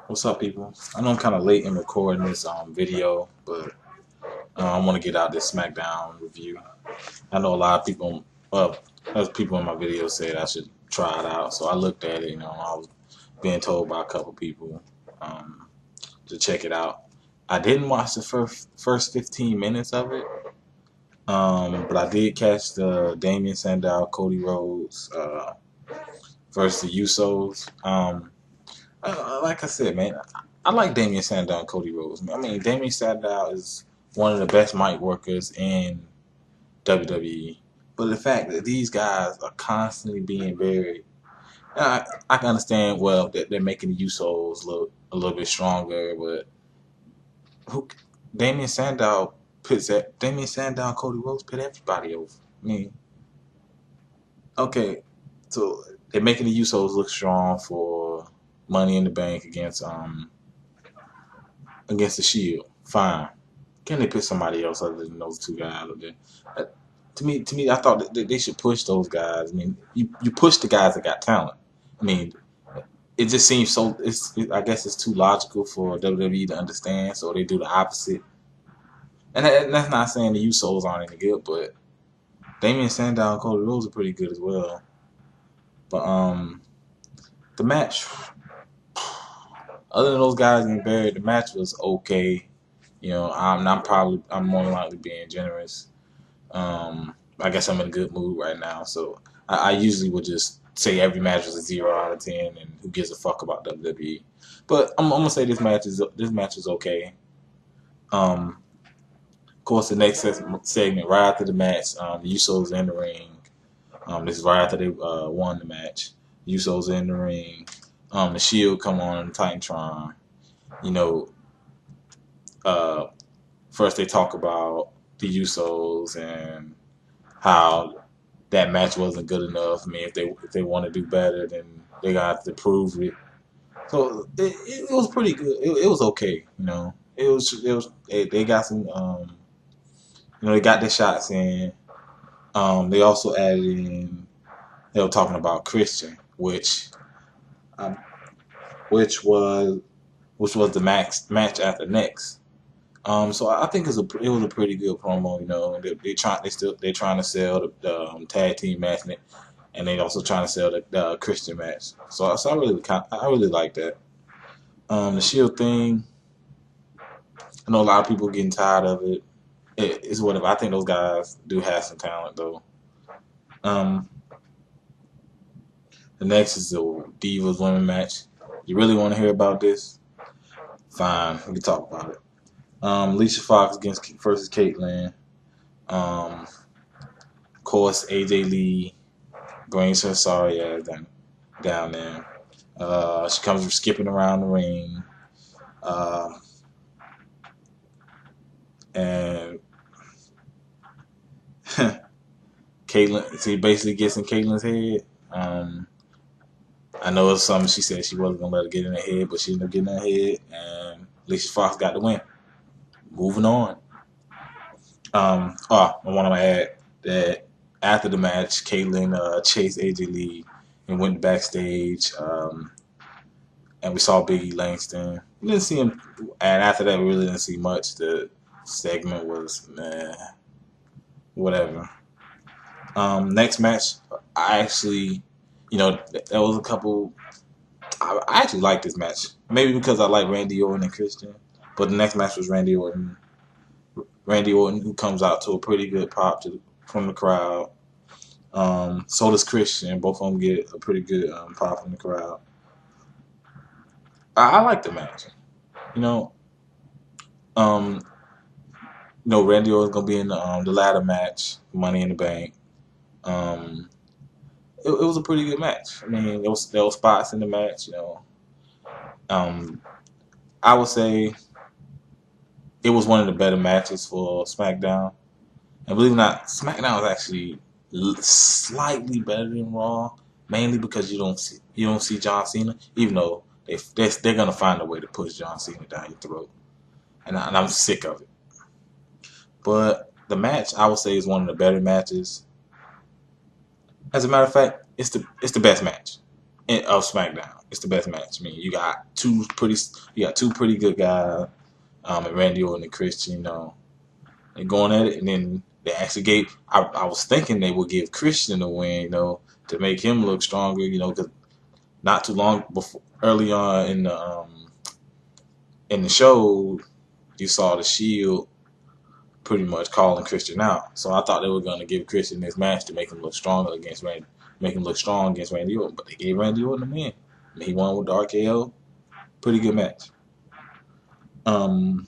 What's up, people? I know I'm kind of late in recording this video, but I want to get out this Smackdown review. I know a lot of people, well, as people in my video said I should try it out, so I looked at it. I was being told by a couple people um, to check it out. I didn't watch the first 15 minutes of it, but I did catch the Damian Sandow, Cody Rhodes versus the Usos. Like I said, man, I like Damian Sandow and Cody Rhodes. I mean, Damian Sandow is one of the best mic workers in WWE. But the fact that these guys are constantly being buried, I can understand, well, that they're making the Usos look a little bit stronger, but who Damian Sandow Damian Sandow and Cody Rhodes put everybody over. I mean, okay, so they're making the Usos look strong for Money in the Bank against the Shield. Fine. Can they put somebody else other than those two guys up there? Uh, to me, I thought that they should push those guys. I mean, you push the guys that got talent. I mean, it just seems so. I guess it's too logical for WWE to understand, so they do the opposite. And that's not saying the Usos aren't any good, but Damian Sandow and Cody Rhodes are pretty good as well. But the match, other than those guys getting buried, the match was okay. I'm more likely being generous. I guess I'm in a good mood right now, so I usually would just say every match was a 0 out of 10, and who gives a fuck about WWE. But I'm gonna say this match is okay. Of course, the next segment right after the match, the Usos in the ring. This is right after they won the match. Usos in the ring. The Shield come on Titantron. You know, uh, first they talk about the Usos and how that match wasn't good enough. I mean, if they want to do better, then they got to prove it. So it was pretty good. It was okay. They got some. They got their shots in. They also added in. They were talking about Christian, um, which was the match after next. So I think it was a pretty good promo. They're trying to sell the tag team match, and they also trying to sell the Christian match. So I really like that. The Shield thing, I know a lot of people getting tired of it. It's whatever. I think those guys do have some talent though. Um, the next is the Divas Women match. You really want to hear about this? Fine, we can talk about it. Alicia Fox versus Caitlyn. Of course, AJ Lee brings her sorry ass down there. She comes from skipping around the ring. Uh, and Caitlyn, so he basically gets in Caitlyn's head. I know it's something she said she wasn't gonna let her get in her head, but she ended up getting in her head, and Alicia Fox got the win. Moving on. I want to add that after the match, Caitlyn chased AJ Lee and went backstage, and we saw Biggie Langston. We didn't see him, and after that, we really didn't see much. The segment was whatever. Next match, I actually, there was a couple. I actually liked this match. Maybe because I like Randy Orton and Christian. But the next match was Randy Orton. Randy Orton, who comes out to a pretty good pop from the crowd. So does Christian. Both of them get a pretty good pop from the crowd. I like the match. You know, um, Randy Orton's gonna be in the ladder match, Money in the Bank. Um, it was a pretty good match. I mean, there was spots in the match. Um, I would say it was one of the better matches for SmackDown. And believe it or not, SmackDown is actually slightly better than Raw, mainly because you don't see John Cena, even though they're gonna find a way to push John Cena down your throat, and I'm sick of it. But the match, I would say, is one of the better matches. As a matter of fact, it's the best match. of SmackDown. It's the best match. I mean, you got two pretty good guys, and Randy Orton and Christian. And going at it, and then they actually gave. I was thinking they would give Christian a win, to make him look stronger, because not too long before, early on in the show, you saw the Shield pretty much calling Christian out. So I thought they were going to give Christian this match to make him look stronger against Randy, make him look strong against Randy Orton. But they gave Randy Orton a win. He won with the RKO. Pretty good match. Of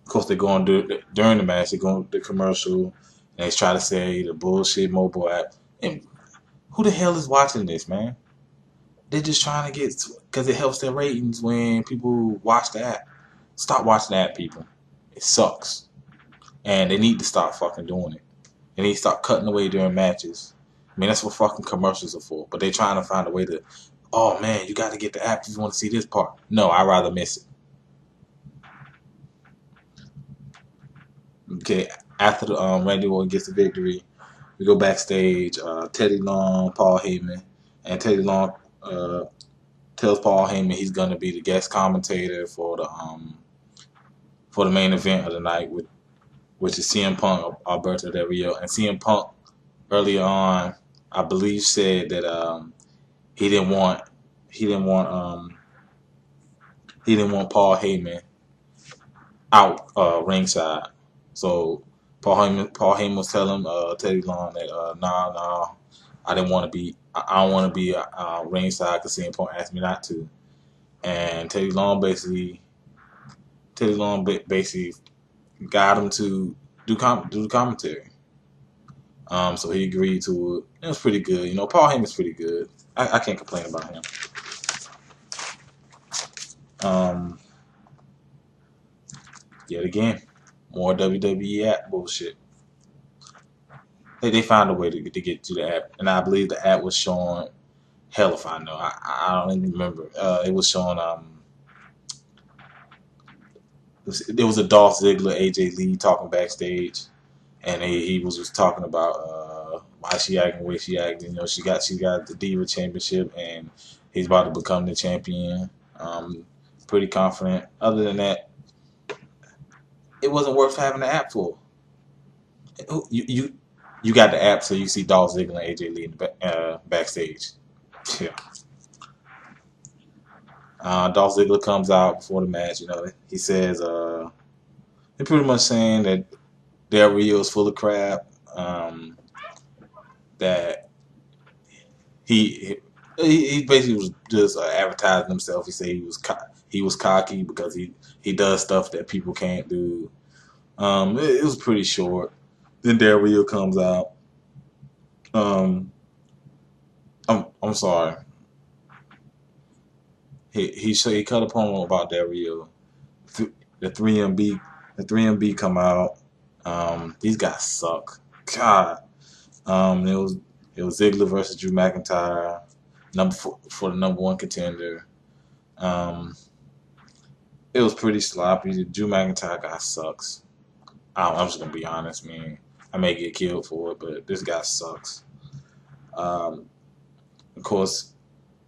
course, they're going to during the match. They go to the commercial, and they try to say the bullshit mobile app. And who the hell is watching this, man? They're just trying to get, because it helps their ratings when people watch the app. Stop watching the app, people. It sucks. And they need to stop fucking doing it. They need to stop cutting away during matches. I mean, that's what fucking commercials are for. But they're trying to find a way to, oh man, you got to get the app if you want to see this part. No, I'd rather miss it. Okay, after the Randy Orton gets the victory, we go backstage. Teddy Long, Paul Heyman, and Teddy Long tells Paul Heyman he's gonna be the guest commentator for the main event of the night, which is CM Punk, Alberto Del Rio. And CM Punk earlier on, I believe, said that he didn't want Paul Heyman out ringside. So Paul Heyman was telling Teddy Long that nah, I don't want to be ringside because CM Punk asked me not to. And Teddy Long basically got him to do the commentary. So he agreed to it. It was pretty good. Paul Heyman's pretty good. I can't complain about him. Yet again, more WWE app bullshit. They found a way to get to the app, and I believe the app was showing. Hell if I know. I don't even remember. It was showing. It was a Dolph Ziggler, AJ Lee talking backstage, and he was just talking about why she acting the way she acting. She got the Diva Championship, and he's about to become the champion. Pretty confident. Other than that, it wasn't worth having the app for. You got the app so you see Dolph Ziggler and AJ Lee in the backstage. Yeah. Dolph Ziggler comes out before the match. He says they're pretty much saying that Del Rio is full of crap. That he basically was just advertising himself. He said he was cocky because he does stuff that people can't do. It was pretty short. Then Del Rio comes out. I'm sorry. He cut a promo about Del Rio. The 3MB come out. These guys suck. God. It was Ziggler versus Drew McIntyre, for the number one contender. It was pretty sloppy. The Drew McIntyre guy sucks. I'm just gonna be honest, man. I may get killed for it, but this guy sucks. Of course,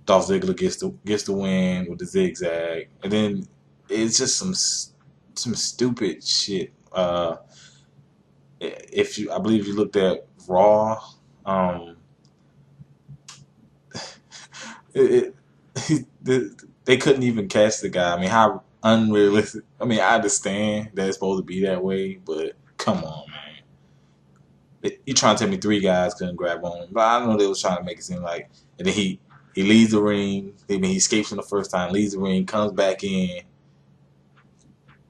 Dolph Ziggler gets the win with the zigzag, and then it's just some stupid shit. I believe you looked at Raw, they couldn't even catch the guy. I mean, how unrealistic. I mean, I understand that it's supposed to be that way, but come on, man. You trying to tell me three guys couldn't grab on him, but I know they was trying to make it seem like, and then he leaves the ring. I mean, he escapes from the first time, leaves the ring, comes back in,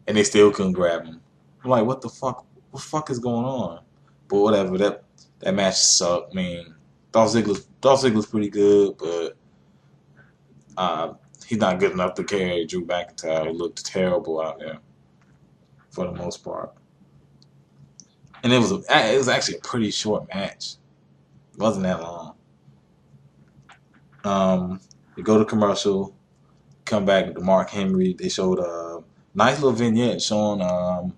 and they still couldn't grab him. I'm like, what the fuck? What the fuck is going on? But whatever. That match sucked. I mean, Dolph Ziggler's pretty good, but he's not good enough to carry Drew McIntyre. He looked terrible out there for the most part. And it was actually a pretty short match. It wasn't that long. They go to commercial, come back to Mark Henry. They showed a nice little vignette showing him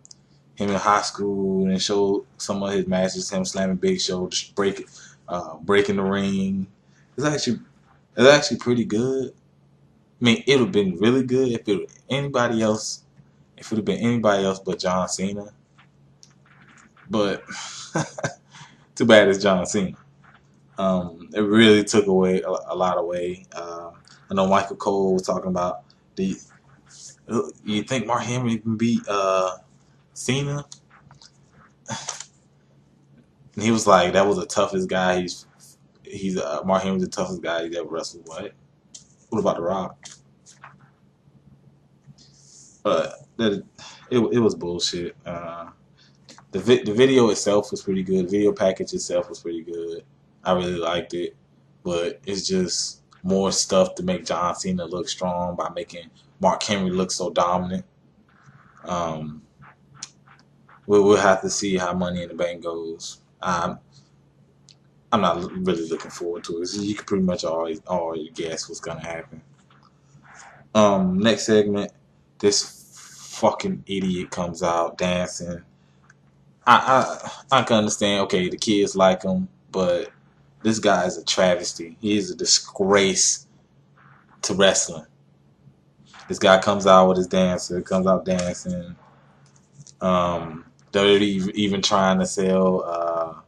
in high school, and showed some of his matches, him slamming Big Show, just breaking the ring. It's actually it's actually pretty good. I mean, it would have been really good if it was anybody else. If it would have been anybody else but John Cena. But too bad it's John Cena. It really took away a lot away. I know Michael Cole was talking about the. You think Mark Henry can beat Cena? And he was like, that was the toughest guy. He's Mark Henry's the toughest guy he's ever wrestled. What about The Rock? But it was bullshit. The video itself was pretty good. The video package itself was pretty good. I really liked it, but it's just more stuff to make John Cena look strong by making Mark Henry look so dominant. Um, we'll have to see how Money in the Bank goes. I'm not really looking forward to it. You can pretty much already guess what's gonna happen. Next segment, this fucking idiot comes out dancing. I can understand. Okay, the kids like him, but this guy is a travesty. He is a disgrace to wrestling. This guy comes out with his dancer, comes out dancing. They're even trying to sell.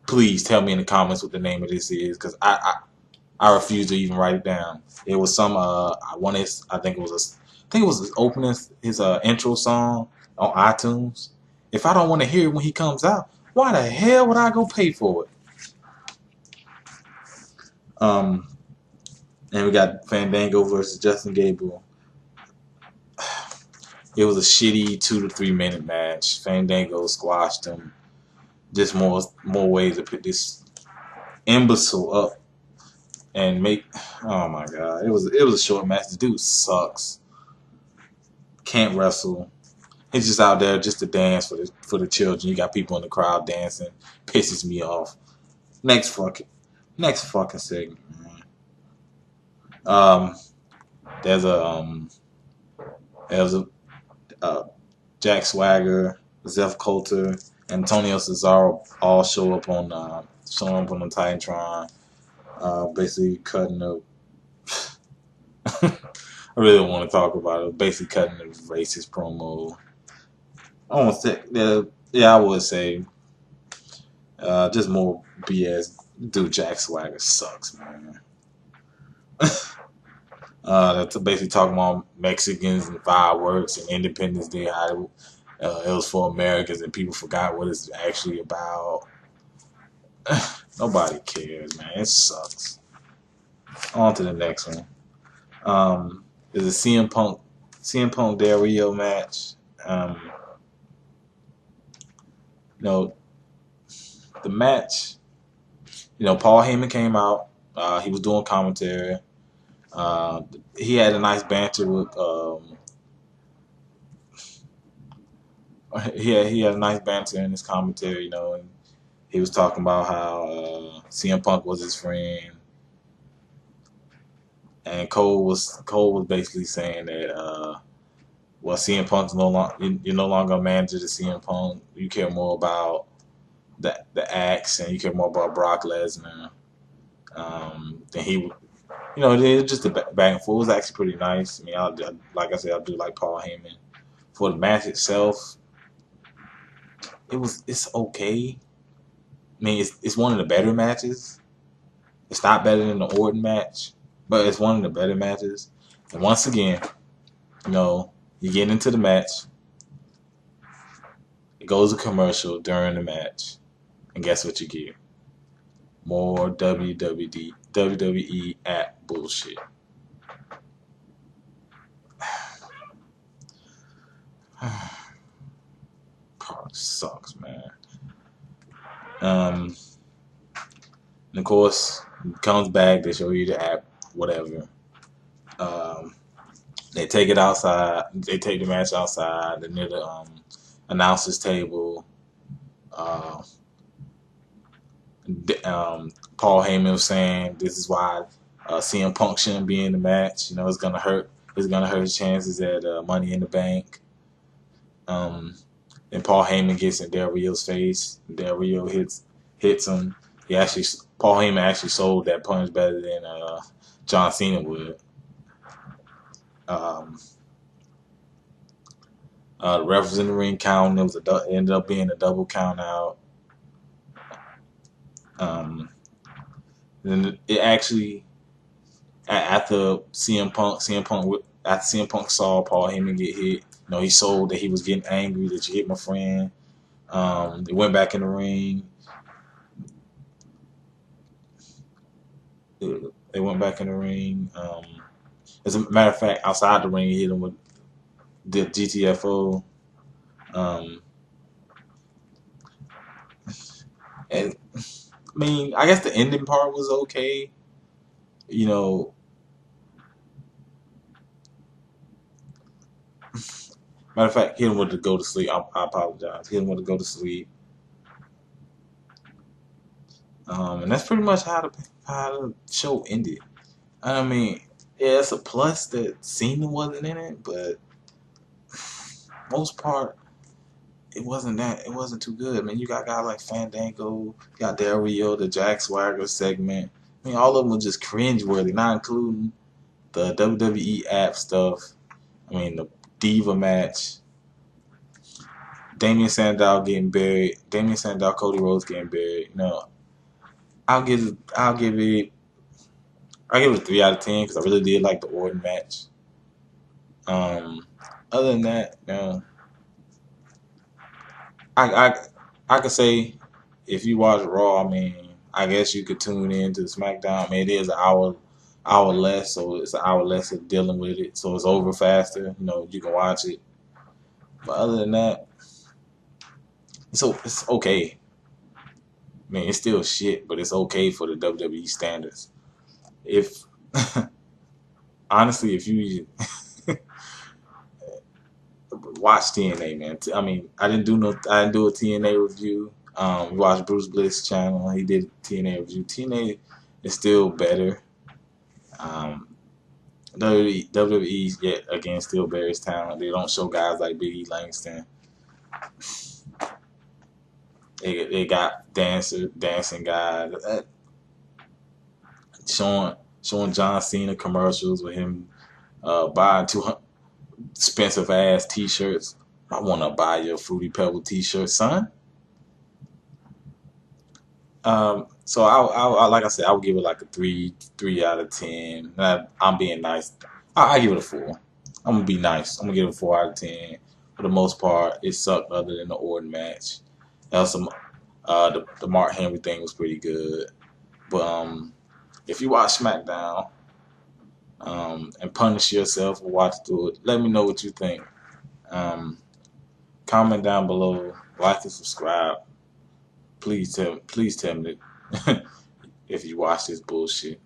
Please tell me in the comments what the name of this is, because I refuse to even write it down. It was some I think it was his opening, his intro song on iTunes. If I don't want to hear it when he comes out, why the hell would I go pay for it? And we got Fandango versus Justin Gabriel. It was a shitty 2 to 3 minute match. Fandango squashed him. Just more ways to put this imbecile up and make. Oh my god, it was a short match. The dude sucks. Can't wrestle. He's just out there just to dance for the children. You got people in the crowd dancing. Pisses me off. Next fucking segment, man. There's a Jack Swagger, Zeph Coulter, Antonio Cesaro all show up on the Titantron, basically cutting up. I really don't want to talk about it. Basically cutting a racist promo. I won't say, I would say, just more BS. Dude, Jack Swagger sucks, man. That's basically talking about Mexicans and fireworks and Independence Day. How it was for Americans and people forgot what it's actually about. Nobody cares, man. It sucks. On to the next one. There's a CM Punk Del Rio match. The match. Paul Heyman came out. He was doing commentary. He had a nice banter with. He had a nice banter in his commentary, and he was talking about how CM Punk was his friend, and Cole was basically saying that well, CM Punk's you're no longer a manager to CM Punk. You care more about the acts, and you care more about Brock Lesnar than he. It was just a back and forth. It was actually pretty nice. I mean, like I said, I do like Paul Heyman. For the match itself, it's okay. I mean, it's one of the better matches. It's not better than the Orton match, but it's one of the better matches. And once again, you get into the match. It goes a commercial during the match, and guess what you get? More WWE app bullshit. Sucks, man. And of course, comes back. They show you the app, whatever. They take it outside. They take the match outside. They're near the announcer's table. Paul Heyman was saying this is why CM Punk shouldn't be in the match. It's gonna hurt. It's gonna hurt his chances at Money in the Bank. And Paul Heyman gets in Del Rio's face. Del Rio hits him. Paul Heyman actually sold that punch better than John Cena would. Um, the ref was in the ring counting. It ended up being a double count out. Then it actually after CM Punk saw Paul Heyman get hit, he sold that he was getting angry that you hit my friend. They went back in the ring. They went back in the ring. As a matter of fact, outside the ring, he hit him with the GTFO. And I mean, I guess the ending part was okay. Matter of fact, hit him with the go to sleep. I apologize. Hit him with the go to sleep. And that's pretty much how the show ended. I mean, yeah, it's a plus that Cena wasn't in it, but most part, it wasn't too good. I mean, you got guys like Fandango, you got Del Rio, the Jack Swagger segment. I mean, all of them were just cringeworthy, not including the WWE app stuff. I mean, the Diva match, Damien Sandow getting buried, Cody Rhodes getting buried. I'll give it a 3 out of 10 because I really did like the Orton match. Other than that, I could say if you watch Raw, I mean, I guess you could tune in to Smackdown. I mean, it is an hour less, so it's an hour less of dealing with it, so it's over faster. You can watch it. But other than that, it's okay. I mean, it's still shit, but it's okay for the WWE standards. If honestly, if you watch TNA, man. I mean, I didn't do a TNA review. We watched Bruce Bliss' channel. He did TNA review. TNA is still better. WWE yet again still bears talent. They don't show guys like Big E Langston. They got dancing guys. Showing John Cena commercials with him buying 200 expensive ass T-shirts. I want to buy your Fruity Pebble T-shirt, son. So I like I said, I would give it like a 3 out of 10. I'm being nice. I give it a 4. I'm gonna be nice. I'm gonna give it a 4 out of 10. For the most part, it sucked other than the Orton match. The Mark Henry thing was pretty good. But if you watch SmackDown and punish yourself or watch through it, let me know what you think. Comment down below, like and subscribe. Please tell me if you watch this bullshit.